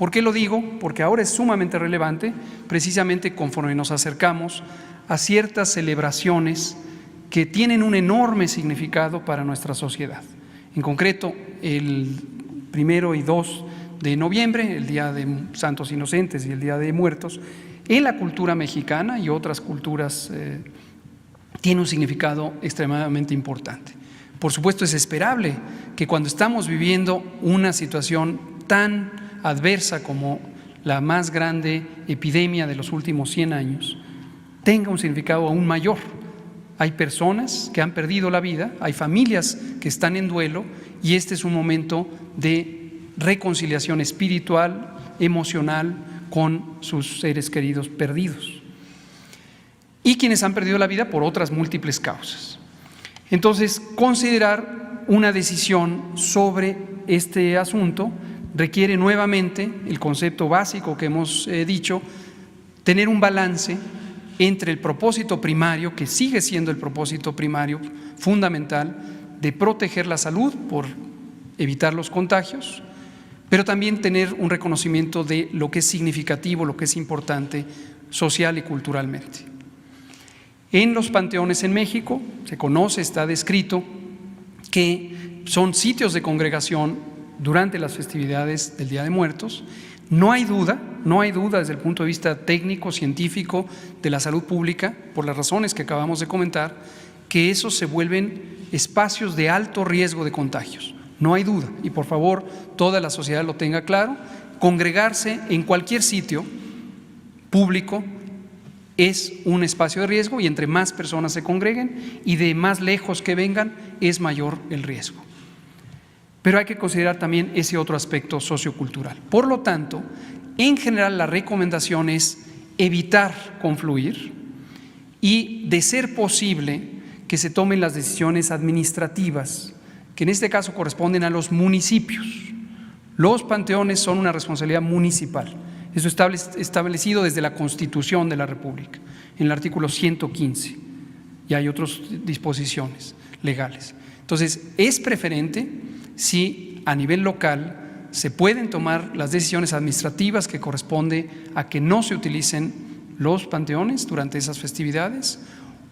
¿Por qué lo digo? Porque ahora es sumamente relevante, precisamente conforme nos acercamos a ciertas celebraciones que tienen un enorme significado para nuestra sociedad. En concreto, el 1 y 2 de noviembre, el Día de Santos Inocentes y el Día de Muertos, en la cultura mexicana y otras culturas tiene un significado extremadamente importante. Por supuesto, es esperable que cuando estamos viviendo una situación tan adversa como la más grande epidemia de los últimos 100 años, tenga un significado aún mayor. Hay personas que han perdido la vida, hay familias que están en duelo y este es un momento de reconciliación espiritual, emocional con sus seres queridos perdidos y quienes han perdido la vida por otras múltiples causas. Entonces, considerar una decisión sobre este asunto requiere nuevamente el concepto básico que hemos dicho, tener un balance entre el propósito primario, que sigue siendo el propósito primario fundamental, de proteger la salud por evitar los contagios, pero también tener un reconocimiento de lo que es significativo, lo que es importante social y culturalmente. En los panteones en México se conoce, está descrito, que son sitios de congregación durante las festividades del Día de Muertos. No hay duda desde el punto de vista técnico, científico, de la salud pública, por las razones que acabamos de comentar, que esos se vuelven espacios de alto riesgo de contagios. No hay duda, y por favor toda la sociedad lo tenga claro, congregarse en cualquier sitio público es un espacio de riesgo y entre más personas se congreguen y de más lejos que vengan es mayor el riesgo. Pero hay que considerar también ese otro aspecto sociocultural. Por lo tanto, en general la recomendación es evitar confluir y, de ser posible, que se tomen las decisiones administrativas, que en este caso corresponden a los municipios. Los panteones son una responsabilidad municipal. Eso está establecido desde la Constitución de la República, en el artículo 115, y hay otras disposiciones legales. Entonces, es preferente si a nivel local se pueden tomar las decisiones administrativas que corresponde a que no se utilicen los panteones durante esas festividades,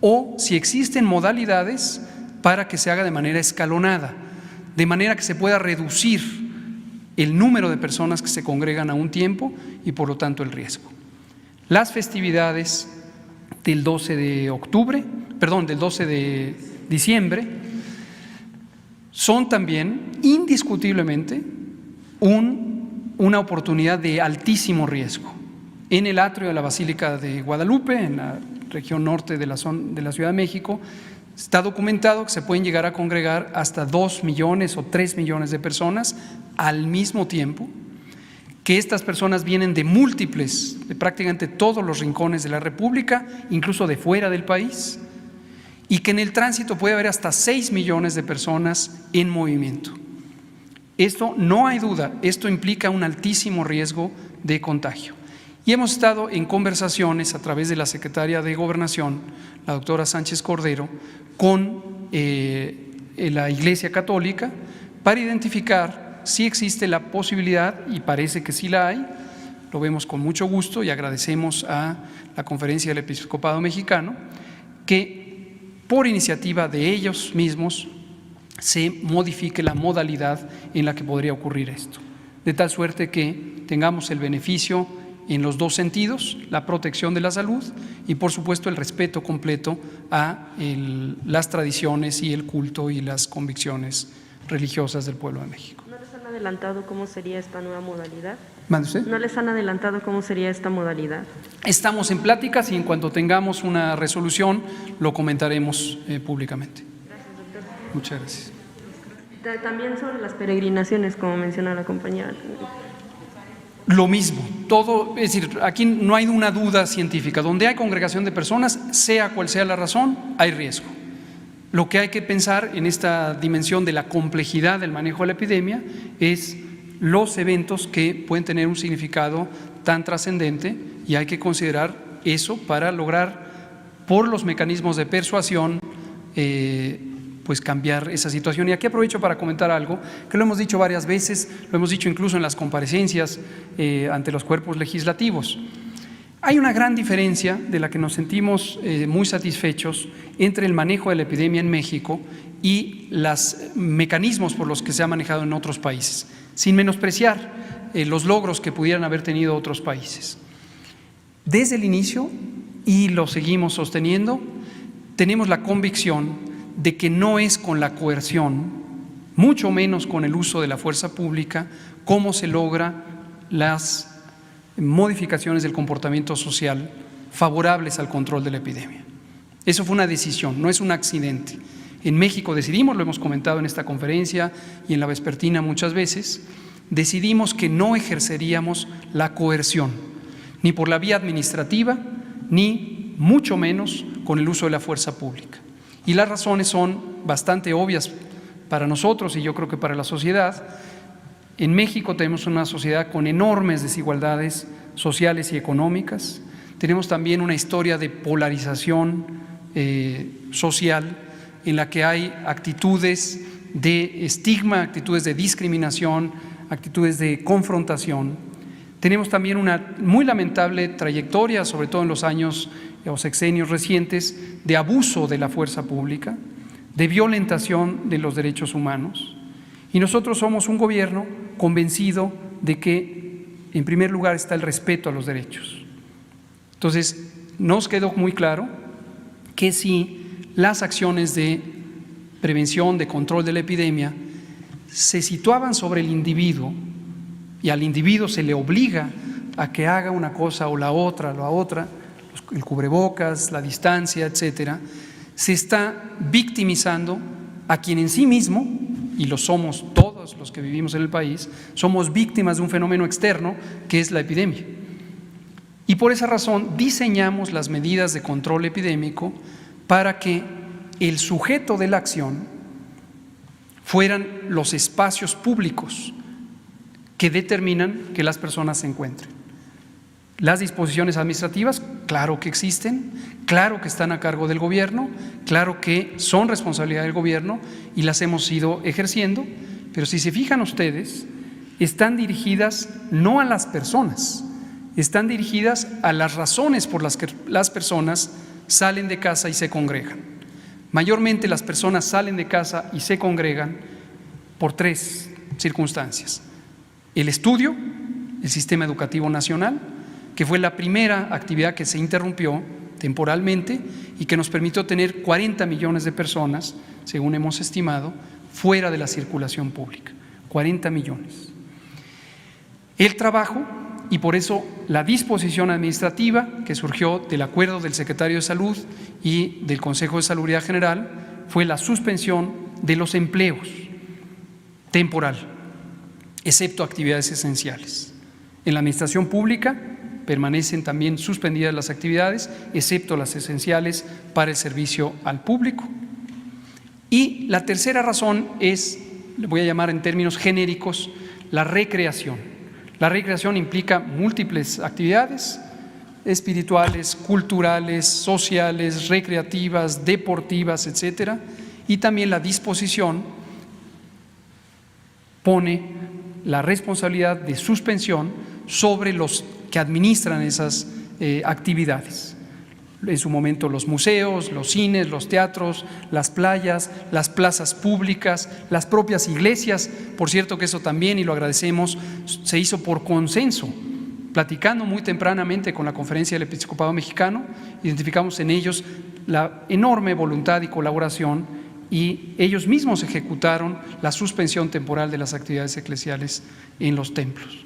o si existen modalidades para que se haga de manera escalonada, de manera que se pueda reducir el número de personas que se congregan a un tiempo y por lo tanto el riesgo. Las festividades del 12 de diciembre son también indiscutiblemente una oportunidad de altísimo riesgo. En el atrio de la Basílica de Guadalupe, en la región norte de la Ciudad de México, está documentado que se pueden llegar a congregar hasta 2 millones o 3 millones de personas al mismo tiempo, que estas personas vienen de prácticamente todos los rincones de la República, incluso de fuera del país, y que en el tránsito puede haber hasta 6 millones de personas en movimiento. Esto no hay duda, esto implica un altísimo riesgo de contagio. Y hemos estado en conversaciones a través de la secretaria de Gobernación, la doctora Sánchez Cordero, con la Iglesia Católica para identificar si existe la posibilidad, y parece que sí la hay, lo vemos con mucho gusto y agradecemos a la Conferencia del Episcopado Mexicano, que por iniciativa de ellos mismos se modifique la modalidad en la que podría ocurrir esto, de tal suerte que tengamos el beneficio en los dos sentidos, la protección de la salud y por supuesto el respeto completo a las tradiciones y el culto y las convicciones religiosas del pueblo de México. ¿No les han adelantado cómo sería esta nueva modalidad? ¿Mande usted? ¿No les han adelantado cómo sería esta modalidad? Estamos en pláticas y en cuanto tengamos una resolución lo comentaremos públicamente. Gracias, doctor. Muchas gracias. También sobre las peregrinaciones, como menciona la compañera. Lo mismo, todo, es decir, aquí no hay una duda científica. Donde hay congregación de personas, sea cual sea la razón, hay riesgo. Lo que hay que pensar en esta dimensión de la complejidad del manejo de la epidemia es los eventos que pueden tener un significado tan trascendente y hay que considerar eso para lograr, por los mecanismos de persuasión, pues cambiar esa situación. Y aquí aprovecho para comentar algo que lo hemos dicho varias veces, lo hemos dicho incluso en las comparecencias ante los cuerpos legislativos. Hay una gran diferencia de la que nos sentimos muy satisfechos entre el manejo de la epidemia en México y los mecanismos por los que se ha manejado en otros países, sin menospreciar los logros que pudieran haber tenido otros países. Desde el inicio, y lo seguimos sosteniendo, tenemos la convicción de que no es con la coerción, mucho menos con el uso de la fuerza pública, cómo se logra las modificaciones del comportamiento social favorables al control de la epidemia. Eso fue una decisión, no es un accidente. En México decidimos, lo hemos comentado en esta conferencia y en la vespertina muchas veces, decidimos que no ejerceríamos la coerción, ni por la vía administrativa, ni mucho menos con el uso de la fuerza pública. Y las razones son bastante obvias para nosotros y yo creo que para la sociedad. En México tenemos una sociedad con enormes desigualdades sociales y económicas. Tenemos también una historia de polarización social en la que hay actitudes de estigma, actitudes de discriminación, actitudes de confrontación. Tenemos también una muy lamentable trayectoria, sobre todo en los años o sexenios recientes, de abuso de la fuerza pública, de violentación de los derechos humanos. Y nosotros somos un gobierno convencido de que, en primer lugar, está el respeto a los derechos. Entonces, nos quedó muy claro que si las acciones de prevención, de control de la epidemia, se situaban sobre el individuo y al individuo se le obliga a que haga una cosa o la otra, el cubrebocas, la distancia, etcétera, se está victimizando a quien en sí mismo, y lo somos todos los que vivimos en el país, somos víctimas de un fenómeno externo que es la epidemia. Y por esa razón diseñamos las medidas de control epidémico para que el sujeto de la acción fueran los espacios públicos que determinan que las personas se encuentren. Las disposiciones administrativas, claro que existen, claro que están a cargo del gobierno, claro que son responsabilidad del gobierno y las hemos ido ejerciendo, pero si se fijan ustedes, están dirigidas no a las personas, están dirigidas a las razones por las que las personas salen de casa y se congregan. Mayormente las personas salen de casa y se congregan por tres circunstancias: el estudio, el sistema educativo nacional, que fue la primera actividad que se interrumpió temporalmente y que nos permitió tener 40 millones de personas, según hemos estimado, fuera de la circulación pública, 40 millones. El trabajo, y por eso la disposición administrativa que surgió del acuerdo del secretario de Salud y del Consejo de Salubridad General, fue la suspensión de los empleos temporal, excepto actividades esenciales. En la administración pública permanecen también suspendidas las actividades, excepto las esenciales para el servicio al público. Y la tercera razón es, le voy a llamar en términos genéricos, la recreación. La recreación implica múltiples actividades espirituales, culturales, sociales, recreativas, deportivas, etcétera, y también la disposición pone la responsabilidad de suspensión sobre los que administran esas actividades. En su momento los museos, los cines, los teatros, las playas, las plazas públicas, las propias iglesias. Por cierto que eso también, y lo agradecemos, se hizo por consenso. Platicando muy tempranamente con la Conferencia del Episcopado Mexicano, identificamos en ellos la enorme voluntad y colaboración y ellos mismos ejecutaron la suspensión temporal de las actividades eclesiales en los templos.